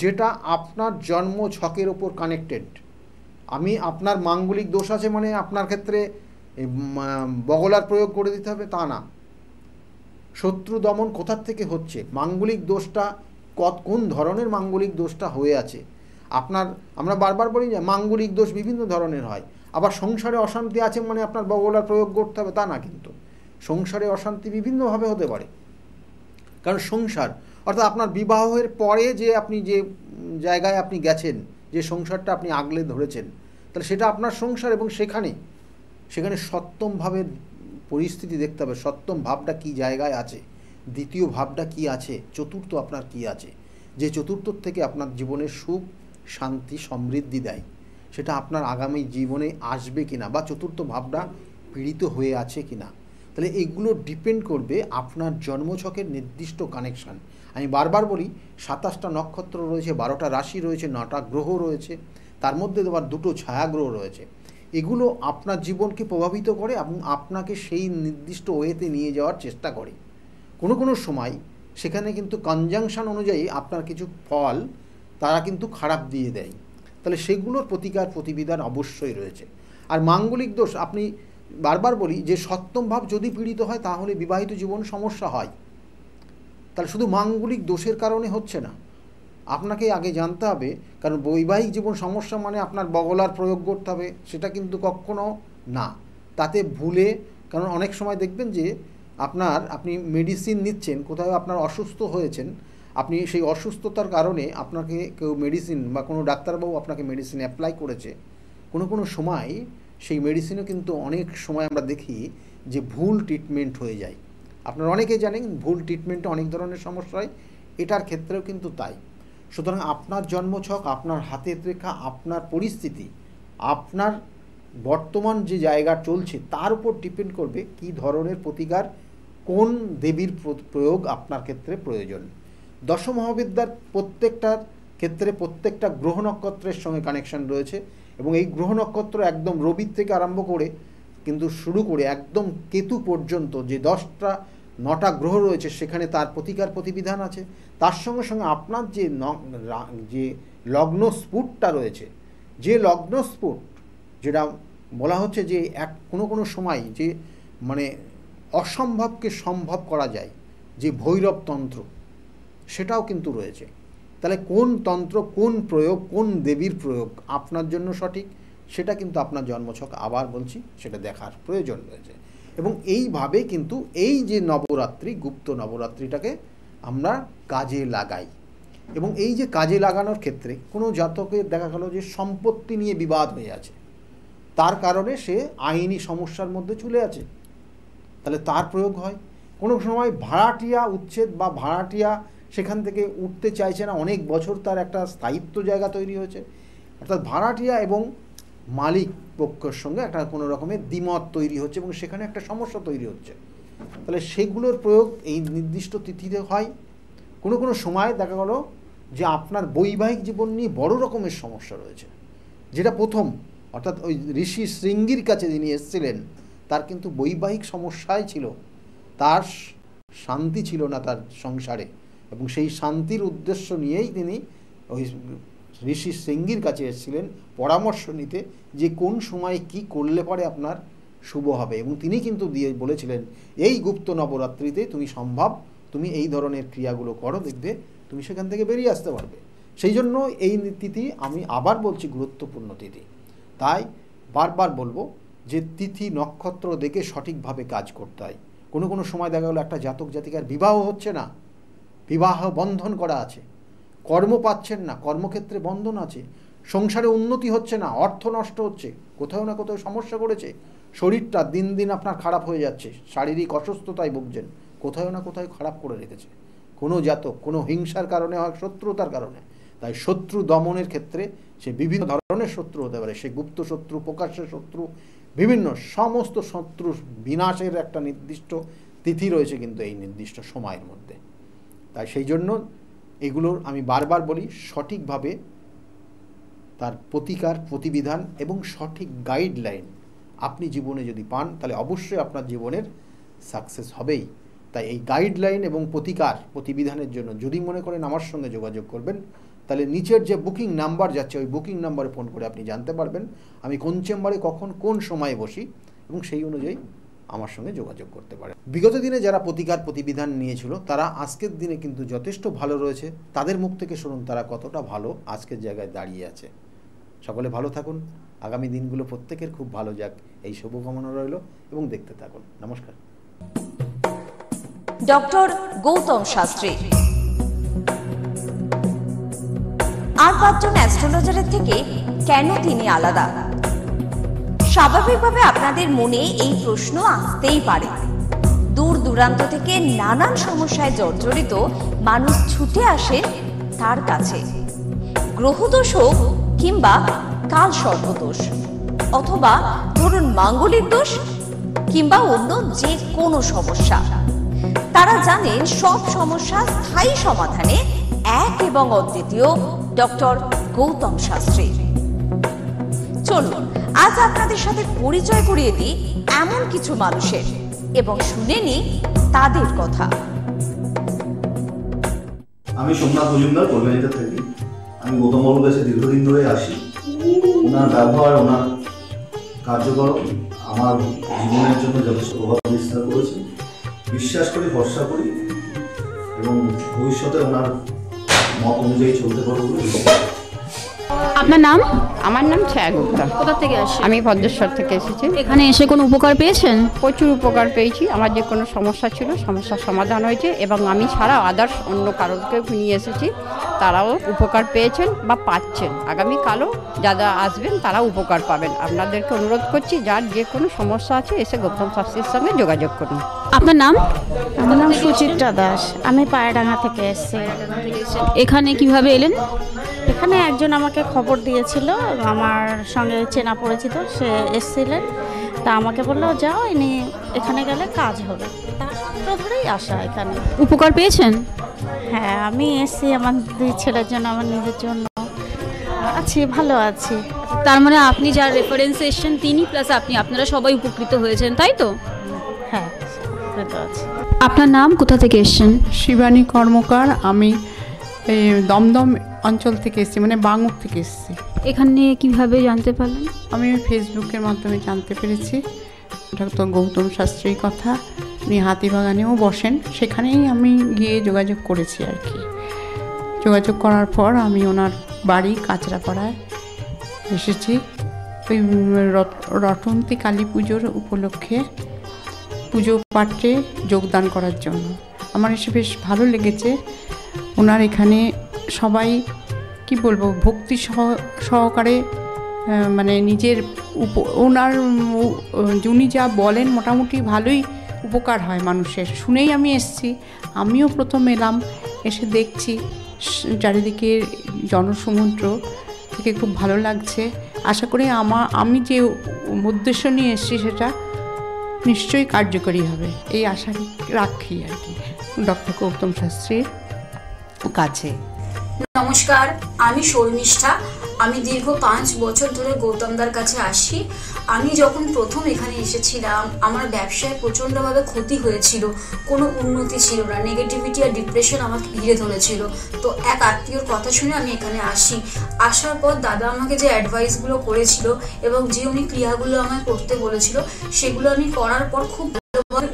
Speaker 1: যেটা আপনার জন্ম ছকের ওপর কানেক্টেড। আপনার মাঙ্গলিক দোষ আছে মানে আপনার ক্ষেত্রে বগলার প্রয়োগ করে দিতে হবে তা না। শত্রু দমন কোথার থেকে হচ্ছে, মাঙ্গলিক দোষটা কোন ধরনের মাঙ্গলিক দোষটা হয়ে আছে আমরা বারবার বলি যে মাঙ্গলিক দোষ বিভিন্ন ধরনের হয়। আবার সংসারে অশান্তি আছে মানে আপনার বগলার প্রয়োগ করতে হবে তা না, কিন্তু সংসারে অশান্তি বিভিন্নভাবে হতে পারে। কারণ সংসার অর্থাৎ আপনার বিবাহের পরে যে আপনি যে জায়গায় আপনি গেছেন, যে সংসারটা আপনি আগলে ধরেছেন, তাহলে সেটা আপনার সংসার, এবং সেখানে সপ্তম ভাবের পরিস্থিতি দেখতে হবে। সপ্তম ভাবটা কি জায়গায় আছে, দ্বিতীয় ভাবটা কি আছে, চতুর্থ আপনার কি আছে, যে চতুর্থ থেকে আপনার জীবনের সুখ শান্তি সমৃদ্ধি দেয়। সেটা আপনার আগামী জীবনে আসবে কিনা, বা চতুর্থ ভাবটা পীড়িত হয়ে আছে কিনা। তাহলে এগুলো ডিপেন্ড করবে আপনার জন্মছকের নির্দিষ্ট কানেকশান। আমি বারবার বলি 27টা নক্ষত্র রয়েছে, 12টা রাশি রয়েছে, 9টা গ্রহ রয়েছে, তার মধ্যে আবার 2টো ছায়াগ্রহ রয়েছে। এগুলো আপনার জীবনকে প্রভাবিত করে এবং আপনাকে সেই নির্দিষ্ট ওয়েতে নিয়ে যাওয়ার চেষ্টা করে। কোনো কোনো সময় সেখানে কিন্তু কনজাংশন অনুযায়ী আপনার কিছু ফল তারা কিন্তু খারাপ দিয়ে দেয়। তাহলে সেগুলোর প্রতিকার প্রতিবিধান অবশ্যই রয়েছে। আর মাঙ্গলিক দোষ, আপনি বারবার বলি যে সপ্তম ভাব যদি পীড়িত হয় তাহলে বিবাহিত জীবন সমস্যা হয়। তাহলে শুধু মাঙ্গলিক দোষের কারণে হচ্ছে না, আপনাকে আগে জানতে হবে। কারণ বৈবাহিক জীবন সমস্যা মানে আপনার বগলার প্রয়োগ করতে হবে, সেটা কিন্তু কখনো না। তাতে ভুলে, কারণ অনেক সময় দেখবেন যে আপনি মেডিসিন নিচ্ছেন, কোথাও আপনার অসুস্থ হয়েছেন, আপনি সেই অসুস্থতার কারণে আপনাকে কেউ মেডিসিন বা কোনো ডাক্তারবাবু আপনাকে মেডিসিন অ্যাপ্লাই করেছে, কোনো সময় সেই মেডিসিনও কিন্তু অনেক সময় আমরা দেখি যে ভুল ট্রিটমেন্ট হয়ে যায়। আপনারা অনেকেই জানেন ভুল ট্রিটমেন্টে অনেক ধরনের সমস্যা হয়, এটার ক্ষেত্রেও কিন্তু তাই। সুতরাং আপনার জন্মছক, আপনার হাতের রেখা, আপনার পরিস্থিতি, আপনার বর্তমান যে জায়গা চলছে তার উপর ডিপেন্ড করবে কী ধরনের প্রতিকার, কোন দেবীর প্রয়োগ আপনার ক্ষেত্রে প্রয়োজন। দশম মহাবিদ্যার প্রত্যেকটার ক্ষেত্রে প্রত্যেকটা গ্রহ নক্ষত্রের সঙ্গে কানেকশন রয়েছে, এবং এই গ্রহ নক্ষত্র একদম রবির থেকে আরম্ভ করে কিন্তু শুরু করে একদম কেতু পর্যন্ত যে 9টা গ্রহ রয়েছে সেখানে তার প্রতিকার প্রতিবিধান আছে। তার সঙ্গে সঙ্গে আপনার যে লগ্ন স্ফুটটা রয়েছে, যে লগ্ন স্ফুট যেটা বলা হচ্ছে যে কোনো সময় যে মানে অসম্ভবকে সম্ভব করা যায়, যে ভৈরব তন্ত্র, সেটাও কিন্তু রয়েছে। তাহলে কোন তন্ত্র, কোন প্রয়োগ, কোন দেবীর প্রয়োগ আপনার জন্য সঠিক, সেটা কিন্তু আপনার জন্মছক, আবার বলছি, সেটা দেখার প্রয়োজন রয়েছে। এবং এইভাবে কিন্তু এই যে নবরাত্রি, গুপ্ত নবরাত্রিটাকে আমরা কাজে লাগাই। এবং এই যে কাজে লাগানোর ক্ষেত্রে কোনো জাতকের দেখা গেল যে সম্পত্তি নিয়ে বিবাদ হয়ে আছে, তার কারণে সে আইনি সমস্যার মধ্যে চলে আছে, তাহলে তার প্রয়োগ হয়। কোনো সময় ভাড়াটিয়া উচ্ছেদ বা ভাড়াটিয়া সেখান থেকে উঠতে চাইছে না, অনেক বছর তার একটা স্থায়িত্ব জায়গা তৈরি হয়েছে, অর্থাৎ ভাড়াটিয়া এবং মালিক পক্ষের সঙ্গে একটা কোনো রকমের দ্বিমত তৈরি হচ্ছে এবং সেখানে একটা সমস্যা তৈরি হচ্ছে। তাহলে সেগুলোর প্রয়োগ এই নির্দিষ্ট তিথিতে হয়। কোনো সময় দেখা গেল যে আপনার বৈবাহিক জীবন নিয়ে বড় রকমের সমস্যা রয়েছে, যেটা প্রথম, অর্থাৎ ওই ঋষি শৃঙ্গির কাছে যিনি এসেছিলেন তার কিন্তু বৈবাহিক সমস্যাই ছিল, তার শান্তি ছিল না তার সংসারে, এবং সেই শান্তির উদ্দেশ্য নিয়েই তিনি ওই ঋষি শৃঙ্গির কাছে এসেছিলেন পরামর্শ নিতে, যে কোন সময় কি করলে পরে আপনার শুভ হবে। এবং তিনি কিন্তু বলেছিলেন এই গুপ্ত নবরাত্রিতে তুমি এই ধরনের ক্রিয়াগুলো করো, দেখবে তুমি সেখান থেকে বেরিয়ে আসতে পারবে। সেই জন্য এই তিথি, আমি আবার বলছি, গুরুত্বপূর্ণ তিথি। তাই বারবার বলবো যে তিথি নক্ষত্র দেখে সঠিকভাবে কাজ করতে হয়। কোনো সময় দেখা গেলো একটা জাতক জাতিকার বিবাহ হচ্ছে না, বিবাহ বন্ধন করা আছে, কর্ম পাচ্ছেন না, কর্মক্ষেত্রে বন্ধন আছে, সংসারে উন্নতি হচ্ছে না, অর্থ নষ্ট হচ্ছে, কোথাও না কোথাও সমস্যা করেছে, শরীরটা দিন দিন আপনার খারাপ হয়ে যাচ্ছে, শারীরিক অসুস্থতায় ভুগছেন, কোথাও না কোথাও খারাপ করে রেখেছে কোনো জাতক, কোনো হিংসার কারণে হয়, শত্রুতার কারণে। তাই শত্রু দমনের ক্ষেত্রে সে বিভিন্ন ধরনের শত্রু হতে পারে, সে গুপ্ত শত্রু, প্রকাশ্যের শত্রু, বিভিন্ন সমস্ত শত্রু বিনাশের একটা নির্দিষ্ট তিথি রয়েছে কিন্তু এই নির্দিষ্ট সময়ের মধ্যে। তাই সেই জন্য এগুলোর আমি বারবার বলি, সঠিকভাবে তার প্রতিকার প্রতিবিধান এবং সঠিক গাইডলাইন আপনি জীবনে যদি পান তাহলে অবশ্যই আপনার জীবনের সাকসেস হবেই। তাই এই গাইডলাইন এবং প্রতিকার প্রতিবিধানের জন্য যদি মনে করেন আমার সঙ্গে যোগাযোগ করবেন, তাহলে নিচের যে বুকিং নাম্বার যাচ্ছে ওই বুকিং নাম্বারে ফোন করে আপনি জানতে পারবেন আমি কোন চেম্বারে কখন কোন সময়ে বসি, এবং সেই অনুযায়ী আমার সঙ্গে যোগাযোগ করতে পারেন। বিগত দিনে যারা প্রতিকার প্রতিবিধান নিয়েছিল তারা আজকের দিনে কিন্তু যথেষ্ট ভালো রয়েছে। তাদের মুখ থেকে শুনুন তারা কতটা ভালো আজকের জায়গায় দাঁড়িয়ে আছে। সকলে ভালো থাকুন, আগামী দিনগুলো প্রত্যেকের খুব ভালো যাক, এই শুভকামনা রইল, এবং দেখতে থাকুন। নমস্কার।
Speaker 2: ডক্টর গৌতম শাস্ত্রী আর 5 জন অ্যাস্ট্রোলজারের থেকে কেন তিনি আলাদা? স্বাভাবিকভাবে আপনাদের মনে এই প্রশ্ন আসতেই পারে। দূর দূরান্ত থেকে নানান সমস্যায় জর্জরিত মানুষ ছুটে আসেন তার কাছে। গ্রহদোষ হোক কিংবা কাল সর্পদোষ, অথবা ধরুন মাঙ্গলিক দোষ কিংবা অন্য যে কোনো সমস্যা। তারা জানেন সব সমস্যার স্থায়ী সমাধানে এক এবং অদ্বিতীয় ডক্টর গৌতম শাস্ত্রী। চলুন আজ আপনাদের সাথে পরিচয় করিয়ে দিই এমন কিছু মানুষের এবং শুনে নিই তাদের কথা।
Speaker 3: আমি সোমনাথ মজুমদার, কল্যাণীতে থাকি। আমি গৌতম বাবুর কাছে দীর্ঘদিন ধরে আসি। ওনার ব্যবহার, ওনার কার্যকলাপ আমার জীবনের জন্য যথেষ্ট প্রভাব বিস্তার করেছে। বিশ্বাস করি, ভরসা করি এবং ভবিষ্যতে ওনার মত অনুযায়ী চলতে পারবো বলে।
Speaker 4: আপনার নাম?
Speaker 5: আমার নাম ছায়া গুপ্তা।
Speaker 4: কোথা থেকে আসেন?
Speaker 5: আমি ভদ্রেশ্বর থেকে এসেছি।
Speaker 4: এখানে এসে কোনো উপকার পেয়েছেন?
Speaker 5: প্রচুর উপকার পেয়েছি। আমার যে কোনো সমস্যা ছিল, সমস্যার সমাধান হয়েছে এবং আমি ছাড়া আদার্স অন্য কারোকে নিয়ে এসেছি, তারাও উপকার পেয়েছেন বা পাচ্ছেন। আগামীকালও যারা আসবেন তারা উপকার পাবেন। আপনাদেরকে অনুরোধ করছি, যার যে কোনো সমস্যা আছে এসে গৌতম শাস্ত্রীর সঙ্গে যোগাযোগ করুন।
Speaker 4: আপনার নাম?
Speaker 6: আমার নাম সুচিত্রা দাস। আমি পায়রাডাঙ্গা থেকে এসেছি।
Speaker 4: এখানে কিভাবে এলেন?
Speaker 6: এখানে একজন আমাকে খবর দিয়েছিল, আমার সঙ্গে চেনা পরিচিত, সে এসেছিলেন। তা আমাকে বললো যাও, ইনি এখানে গেলে কাজ হবে। তার সূত্র ধরেই আসা এখানে।
Speaker 4: উপকার পেয়েছেন?
Speaker 6: হ্যাঁ, আমি এসেছি আমার দুই ছেলের জন্য, আমার নিজের জন্য। আছি, ভালো আছি।
Speaker 4: তার মানে আপনি যার রেফারেন্সে এসেছেন তিনি প্লাস আপনি, আপনারা সবাই উপকৃত হয়েছেন, তাই তো?
Speaker 6: হ্যাঁ, উপকৃত আছি।
Speaker 4: আপনার নাম? কোথা থেকে এসেছেন?
Speaker 7: শিবানী কর্মকার। আমি এই দমদম অঞ্চল থেকে এসেছি, মানে বাঙুর থেকে এসেছি।
Speaker 4: এখানে কিভাবে জানতে পারলেন?
Speaker 7: আমি ফেসবুকের মাধ্যমে জানতে পেরেছি ডক্টর গৌতম শাস্ত্রীর কথা। উনি হাতিবাগানেও বসেন, সেখানেই আমি গিয়ে যোগাযোগ করেছি আর কি। যোগাযোগ করার পর আমি ওনার বাড়ি কাঁচরাপাড়ায় এসেছি ওই রটন্তী কালী পুজোর উপলক্ষে পুজো পাঠে যোগদান করার জন্য। আমার এসে বেশ ভালো লেগেছে। ওনার এখানে সবাই কি বলবো, ভক্তি সহকারে মানে নিজের ওনার উনি যা বলেন মোটামুটি ভালোই উপকার হয় মানুষের। শুনেই আমি এসেছি। আমিও প্রথম এলাম, এসে দেখছি চারিদিকে জনসমুদ্র থেকে খুব ভালো লাগছে। আশা করি আমি যে উদ্দেশ্য নিয়ে এসেছি সেটা নিশ্চয়ই কার্যকরী হবে, এই আশা রাখি আর কি ডক্টর গৌতম শাস্ত্রীর কাছে।
Speaker 8: নমস্কার, আমি শর্মিষ্ঠা। আমি দীর্ঘ 5 বছর ধরে গৌতমদার কাছে আসি। আমি যখন প্রথম এখানে এসেছিলাম, আমার ব্যবসায় প্রচণ্ডভাবে ক্ষতি হয়েছিল, কোনো উন্নতি ছিল না, নেগেটিভিটি আর ডিপ্রেশন আমাকে ঘিরে ধরেছিল। তো এক আত্মীয়র কথা শুনে আমি এখানে আসি। আসার পর দাদা আমাকে যে অ্যাডভাইসগুলো করেছিল এবং যে উনি ক্রিয়াগুলো আমায় করতে বলেছিল, সেগুলো আমি করার পর খুব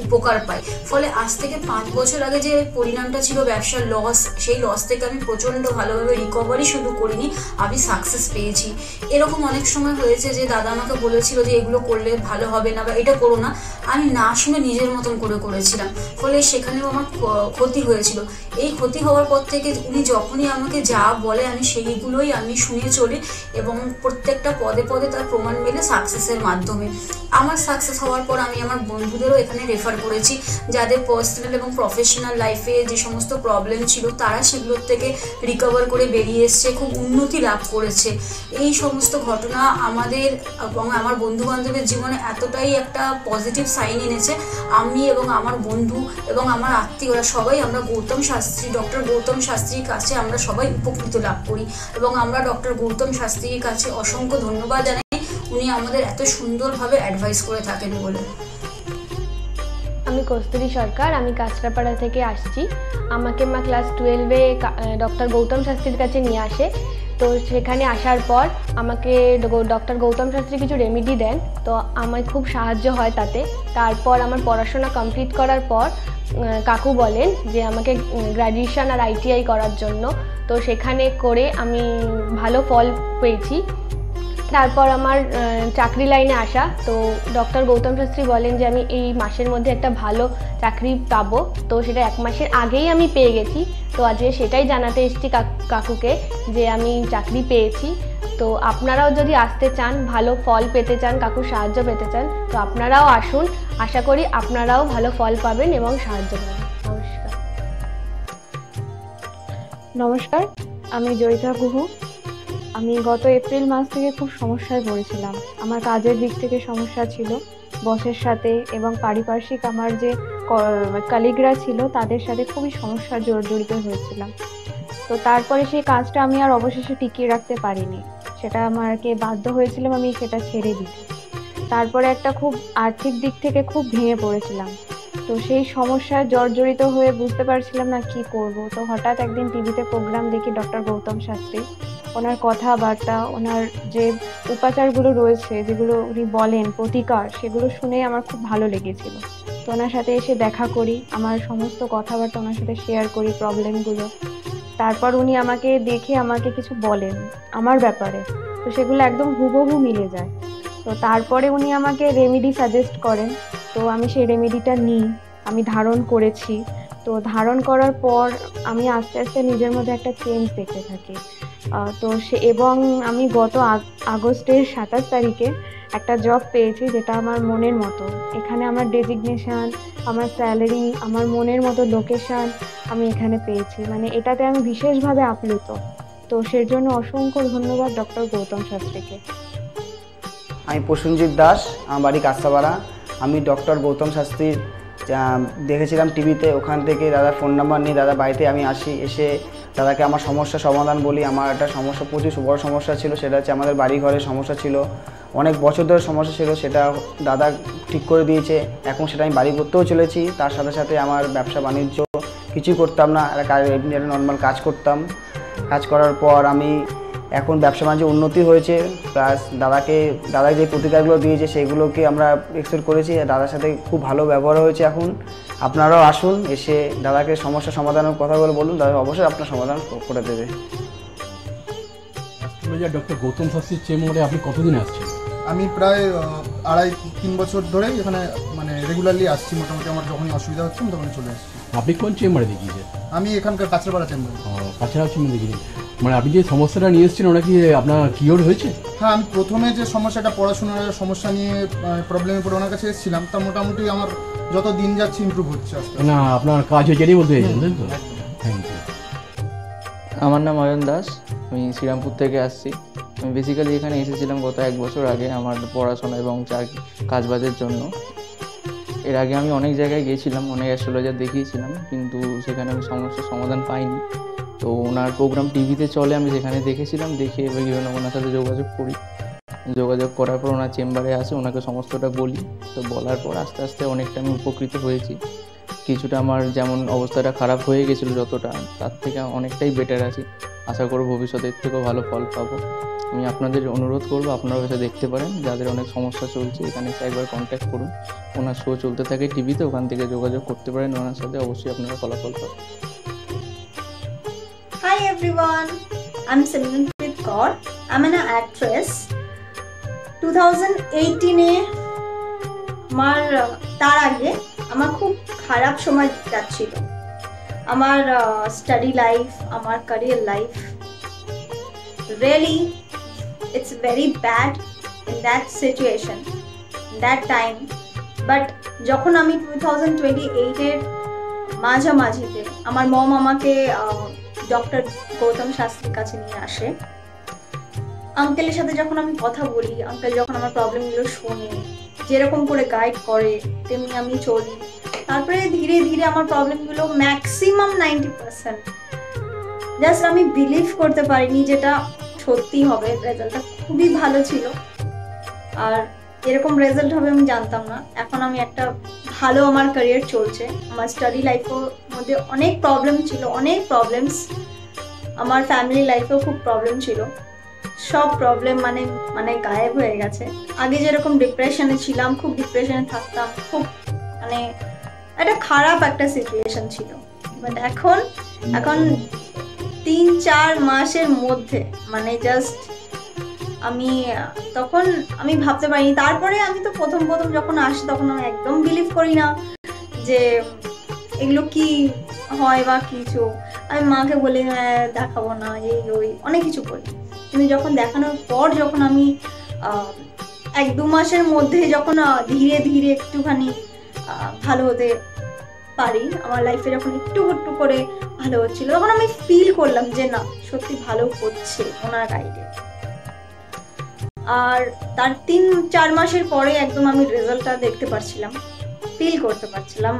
Speaker 8: উপকার পাই। ফলে আজ থেকে 5 বছর আগে যে পরিণামটা ছিল ব্যবসার লস, সেই লস থেকে আমি প্রচণ্ড ভালোভাবে রিকভারি শুরু করিনি, আমি সাকসেস পেয়েছি। এরকম অনেক সময় হয়েছে যে দাদা আমাকে বলেছিল যে এগুলো করলে ভালো হবে না বা এটা করো না, আমি না শুনে নিজের মতন করে করেছিলাম। ফলে সেখানেও আমার ক্ষতি হয়েছিল। এই ক্ষতি হওয়ার পর থেকে উনি যখনই আমাকে যা বলে আমি সেইগুলোই আমি শুনে চলি এবং প্রত্যেকটা পদে পদে তার প্রমাণ মেলে সাকসেসের মাধ্যমে। আমার সাকসেস হওয়ার পর আমি আমার বন্ধুদেরও এখানে রেফার করেছি, যাদের পার্সোনাল এবং প্রফেশনাল লাইফে যে সমস্ত প্রবলেম ছিল তারা সেগুলোর থেকে রিকভার করে বেরিয়ে এসছে, খুব উন্নতি লাভ করেছে। এই সমস্ত ঘটনা আমাদের এবং আমার বন্ধু বান্ধবের জীবনে এতটাই একটা পজিটিভ সাইন এনেছে, আমি এবং আমার বন্ধু এবং আমার আত্মীয়রা সবাই আমরা ডক্টর গৌতম শাস্ত্রীর কাছে আমরা সবাই উপকৃত লাভ করি এবং আমরা ডক্টর গৌতম শাস্ত্রীর কাছে অসংখ্য ধন্যবাদ জানাই, উনি আমাদের এত সুন্দরভাবে অ্যাডভাইস করে থাকেন বলে।
Speaker 9: আমি কস্তুরী সরকার, আমি কাঁচরাপাড়া থেকে আসছি। আমাকে মা ক্লাস 12-এ ডক্টর গৌতম শাস্ত্রীর কাছে নিয়ে আসে। তো সেখানে আসার পর আমাকে ডক্টর গৌতম শাস্ত্রী কিছু রেমেডি দেন, তো আমার খুব সাহায্য হয় তাতে। তারপর আমার পড়াশোনা কমপ্লিট করার পর কাকু বলেন যে আমাকে গ্র্যাজুয়েশন আর ITI করার জন্য। তো সেখানে করে আমি ভালো ফল পেয়েছি। তারপর আমার চাকরি লাইনে আসা, তো ডক্টর গৌতম শাস্ত্রী বলেন যে আমি এই মাসের মধ্যে একটা ভালো চাকরি পাবো। তো সেটা 1 মাসের আগেই আমি পেয়ে গেছি। তো আজকে সেটাই জানাতে এসেছি কাকুকে যে আমি চাকরি পেয়েছি। তো আপনারাও যদি আসতে চান, ভালো ফল পেতে চান, কাকুর সাহায্য পেতে চান, তো আপনারাও আসুন। আশা করি আপনারাও ভালো ফল পাবেন এবং সাহায্য পাবেন। নমস্কার, আমি জয়িতা গুহু। আমি গত এপ্রিল মাস থেকে খুব সমস্যায় পড়েছিলাম। আমার কাজের দিক থেকে সমস্যা ছিল, বসের সাথে এবং পারিপার্শ্বিক আমার যে কলিগরা ছিল তাদের সাথে খুবই সমস্যা জড়িত হয়েছিলাম। তো তারপরে সেই কাজটা আমি আর অবশেষে টিকিয়ে রাখতে পারিনি, সেটা আমাকে বাধ্য হয়েছিলাম আমি সেটা ছেড়ে দিতে। তারপরে একটা খুব আর্থিক দিক থেকে খুব ভেঙে পড়েছিলাম। তো সেই সমস্যায় জর্জরিত হয়ে বুঝতে পারছিলাম না কি করব। তো হঠাৎ একদিন টিভিতে প্রোগ্রাম দেখি ডক্টর গৌতম শাস্ত্রী, ওনার কথাবার্তা, ওনার যে উপাচারগুলো রয়েছে যেগুলো উনি বলেন প্রতিকার, সেগুলো শুনে আমার খুব ভালো লেগেছিল। তো ওনার সাথে এসে দেখা করি, আমার সমস্ত কথাবার্তা ওনার সাথে শেয়ার করি, প্রবলেমগুলো। তারপর উনি আমাকে দেখে আমাকে কিছু বলেন আমার ব্যাপারে, তো সেগুলো একদম হুবহু মিলে যায়। তো তারপরে উনি আমাকে রেমেডি সাজেস্ট করেন, তো আমি সেই রেমেডিটা নিই, আমি ধারণ করেছি। তো ধারণ করার পর আমি আস্তে আস্তে নিজের মধ্যে একটা চেঞ্জ দেখতে থাকি। তো এবং আমি গত আগস্টের 27 তারিখে একটা জব পেয়েছি যেটা আমার মনের মতো। এখানে আমার ডেজিগনেশন, আমার স্যালারি, আমার মনের মতো লোকেশন আমি এখানে পেয়েছি, মানে এটাতে আমি বিশেষভাবে আপ্লুত। তো সের জন্য অসংখ্য ধন্যবাদ ডক্টর গৌতম শাস্ত্রীকে।
Speaker 10: আমি প্রসেনজিৎ দাস, আমার বাড়ি কাস্তাপাড়া। আমি ডক্টর গৌতম শাস্ত্রীর দেখেছিলাম টিভিতে, ওখান থেকে দাদার ফোন নাম্বার নিয়ে দাদা বাড়িতে আমি আসি, এসে দাদাকে আমার সমস্যার সমাধান বলি। আমার একটা সমস্যা, প্রচুর বড় সমস্যা ছিল, সেটা হচ্ছে আমাদের বাড়ি ঘরের সমস্যা ছিল, অনেক বছর ধরে সমস্যা ছিল, সেটা দাদা ঠিক করে দিয়েছে। এখন সেটা আমি বাড়ি করতেও চলেছি। তার সাথে সাথে আমার ব্যবসা বাণিজ্য কিছুই করতাম না, একটা নর্মাল কাজ করতাম। কাজ করার পর আমি এখন ব্যবসা বাণিজ্য উন্নতি হয়েছে, প্লাস দাদা যে প্রতিকারগুলো দিয়েছে সেগুলোকে আমরা এক্সপেক্ট করেছি। দাদার সাথে খুব ভালো ব্যবহার হয়েছে। এখন আপনারাও আসুন, এসে দাদাকে সমস্যা সমাধানের কথা বলুন, দাদা অবশ্যই আপনার সমাধান করে দেবে।
Speaker 11: ডক্টর গৌতম শাস্ত্রীর চেম্বারে আপনি কতদিন আসছেন?
Speaker 12: আমি প্রায় 2.5-3 বছর ধরেই এখানে মানে রেগুলারলি আসছি। মোটামুটি আমার যখনই অসুবিধা হচ্ছে আমি তখনই চলে আসছি।
Speaker 11: আপনি কোন চেম্বারে দেখিয়েছেন?
Speaker 12: আমি এখানকার কাঁচরাপাড়া চেম্বারে।
Speaker 11: কাঁচরাপাড়া চেম্বারে দেখিয়েছেন, মানে আপনি যে সমস্যাটা নিয়ে এসেছেন ওটা কি আপনার কিওর হয়েছে?
Speaker 12: হ্যাঁ, আমি প্রথমে যে সমস্যাটা, পড়াশোনার সমস্যা নিয়ে প্রবলেমে পড়ে ওনার কাছে এসেছিলাম, তা মোটামুটি আমার যত দিন যাচ্ছে ইমপ্রুভ হচ্ছে আস্তে আস্তে।
Speaker 11: না, আপনার কাজ হয়েছে বলতে চাইছেন, তাই তো? Thank you.
Speaker 13: আমার নাম অয়ন দাস, আমি শ্রীরামপুর থেকে আসছি। আমি বেসিক্যালি এখানে এসেছিলাম গত 1 বছর আগে আমার পড়াশোনা এবং কাজবাজের জন্য। এর আগে আমি অনেক জায়গায় গিয়েছিলাম, অনেক অ্যাস্ট্রোলজার দেখিয়েছিলাম, কিন্তু সেখানে আমি সমস্যার সমাধান পাইনি। তো ওনার প্রোগ্রাম টিভিতে চলে, আমি সেখানে দেখেছিলাম, দেখে এবার বিভিন্ন ওনার সাথে যোগাযোগ করি। যোগাযোগ করার পর ওনার চেম্বারে আসে, ওনাকে সমস্তটা বলি। তো বলার পর আস্তে আস্তে অনেকটা আমি উপকৃত হয়েছি। কিছুটা আমার যেমন অবস্থাটা খারাপ হয়ে গেছিলো যতটা, তার থেকে অনেকটাই বেটার আছি। আশা করব ভবিষ্যতে এর থেকেও ভালো ফল পাবো। আমি আপনাদের অনুরোধ করবো আপনারাও এসে দেখতে পারেন, যাদের অনেক সমস্যা চলছে এখানে এসে একবার কন্ট্যাক্ট করুন। ওনার শো চলতে থাকে টিভিতে, ওখান থেকে যোগাযোগ করতে পারেন ওনার সাথে, অবশ্যই আপনারা ফলাফল পাবেন।
Speaker 14: Hi everyone, I'm Simranpreet Kaur. I'm an actress. 2018-এ তার আগে আমার খুব খারাপ সময় যাচ্ছিল। আমার স্টাডি লাইফ, আমার career life, really it's very bad in that situation, that time. But যখন আমি 2028-এর মাঝামাঝিতে আমার মম আমাকে ডক্টর গৌতম শাস্ত্রীর কাছে নিয়ে আসে। আঙ্কেলের সাথে যখন আমি কথা বলি, আঙ্কেল যখন আমার প্রবলেমগুলো শোনে, যেরকম করে গাইড করে তেমনি আমি চলি। তারপরে ধীরে ধীরে আমার প্রবলেমগুলো ম্যাক্সিমাম 90%, জাস্ট আমি বিলিভ করতে পারিনি যেটা সত্যি হবে। রেজাল্টটা খুবই ভালো ছিল, আর এরকম রেজাল্ট হবে আমি জানতাম না। এখন আমি একটা ভালো আমার ক্যারিয়ার চলছে। আমার স্টাডি লাইফের মধ্যে অনেক প্রবলেম ছিল, অনেক প্রবলেমস। আমার ফ্যামিলি লাইফেও খুব প্রবলেম ছিল, সব প্রবলেম মানে গায়েব হয়ে গেছে। আগে যেরকম ডিপ্রেশনে ছিলাম, খুব ডিপ্রেশনে থাকতাম, খুব মানে একটা খারাপ একটা সিচুয়েশন ছিল। বাট এখন 3-4 মাসের মধ্যে মানে জাস্ট তখন আমি ভাবতে পারিনি। তারপরে আমি তো প্রথম যখন আসি তখন আমি একদম বিলিভ করি না যে এগুলো কি হয় বা কিছু। আমি মাকে বলি হ্যাঁ দেখাবো না, এই ওই অনেক কিছু বলি। কিন্তু যখন দেখানোর পর যখন আমি 1-2 মাসের মধ্যে যখন ধীরে ধীরে একটুখানি ভালো হতে পারি, আমার লাইফে যখন একটু করে ভালো হচ্ছিল, তখন আমি ফিল করলাম যে না সত্যি ভালো হচ্ছে ওনার গাইডে। আর তার 3-4 মাসের পরে একদম আমি রেজাল্টটা দেখতে পারছিলাম, ফিল করতে পারছিলাম,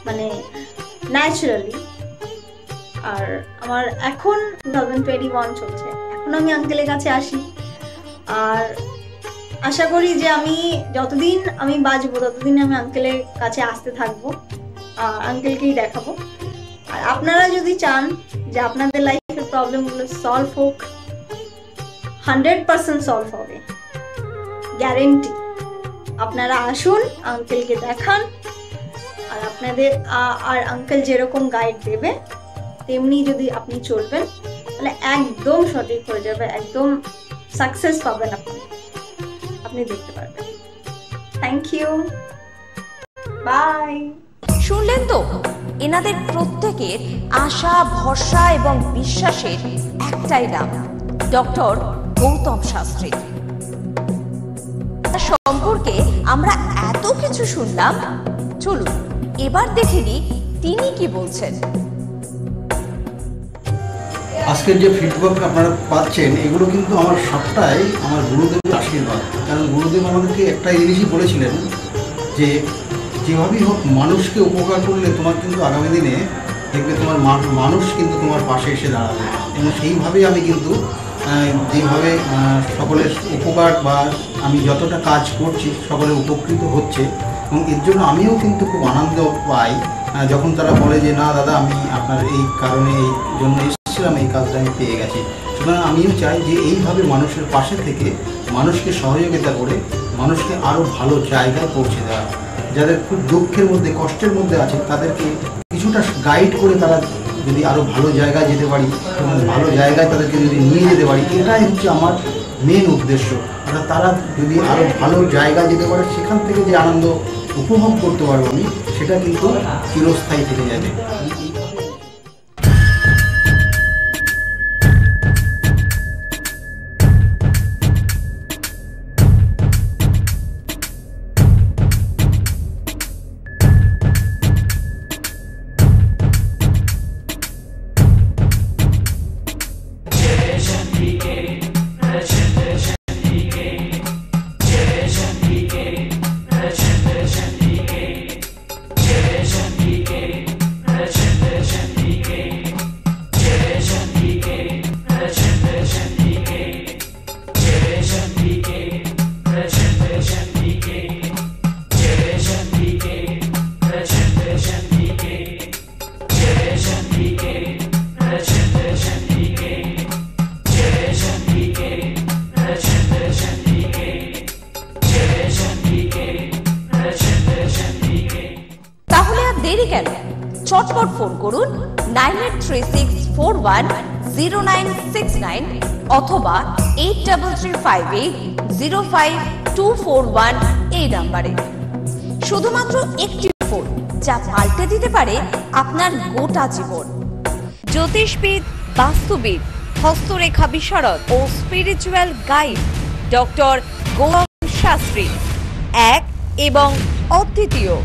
Speaker 14: মানে ন্যাচারালি। আর আমার এখন 2021 চলছে, এখন আমি আঙ্কেলের কাছে আসি আর আশা করি যে আমি যতদিন আমি বাঁচবো ততদিন আমি আঙ্কেলের কাছে আসতে থাকবো, আঙ্কেলকেই দেখাবো। আর আপনারা যদি চান যে আপনাদের লাইফের প্রবলেমগুলো সলভ হোক, 100% সলভ হবে, গ্যারেন্টি। আপনারা আসুন, আঙ্কেলকে দেখান, আর আপনাদের আর আঙ্কেল যেরকম গাইড দেবে তেমনি যদি আপনি চলবেন তাহলে একদম সঠিক হয়ে যাবে, একদম সাকসেস পাবেন আপনি দেখতে পারবেন। Thank you, bye.
Speaker 2: শুনলেন তো, এনাদের প্রত্যেকের আশা, ভরসা এবং বিশ্বাসের একটাই নাম, ডক্টর গৌতম শাস্ত্রী। সম্পর্কে আমরা এত কিছু শুনলাম, চলুন এবার দেখে নিই তিনি কি বলছেন।
Speaker 1: আজকের যে ফিডব্যাক আপনারা পাচ্ছেন এগুলো কিন্তু আমার সবটাই আমার গুরুদেবের আশীর্বাদ। কারণ গুরুদেব আমাদেরকে একটাই জিনিসই বলেছিলেন যে যেভাবেই হোক মানুষকে উপকার করলে তোমার কিন্তু আগামী দিনে দেখবে তোমার মানুষ কিন্তু তোমার পাশে এসে দাঁড়াবে। এবং সেইভাবেই আমি কিন্তু যেভাবে সকলের উপকার বা আমি যতটা কাজ করছি সকলে উপকৃত হচ্ছে, এবং এর জন্য আমিও কিন্তু খুব আনন্দ পাই যখন তারা বলে যে না দাদা আমি আপনার এই কারণে এই জন্য এসেছিলাম, এই কাজটা আমি পেয়ে গেছি। সুতরাং আমিও চাই যে এইভাবে মানুষের পাশে থেকে মানুষকে সহযোগিতা করে মানুষকে আরও ভালো জায়গায় পৌঁছে দেওয়া। যাদের খুব দুঃখের মধ্যে কষ্টের মধ্যে আছে তাদেরকে কিছুটা গাইড করে তারা যদি আরও ভালো জায়গায় যেতে পারি এবং ভালো জায়গায় তাদেরকে যদি নিয়ে যেতে পারি, এটাই হচ্ছে আমার মেন উদ্দেশ্য। অর্থাৎ তারা যদি আরও ভালো জায়গায় যেতে পারে সেখান থেকে যে আনন্দ উপভোগ করতে পারবো আমি, সেটা কিন্তু চিরস্থায়ী থেকে যাবে।
Speaker 2: চটপট ফোন করুন 9836410969 অথবা 8335805241 এই নাম্বারে। শুধুমাত্র একটি ফোন যা পাল্টে দিতে পারে আপনার গোটা জীবন। জ্যোতিষবিদ, বাস্তুবিদ, হস্তরেখা বিশারদ ও spiritual guide doctor Gautam Shastri, এক এবং অদ্বিতীয়।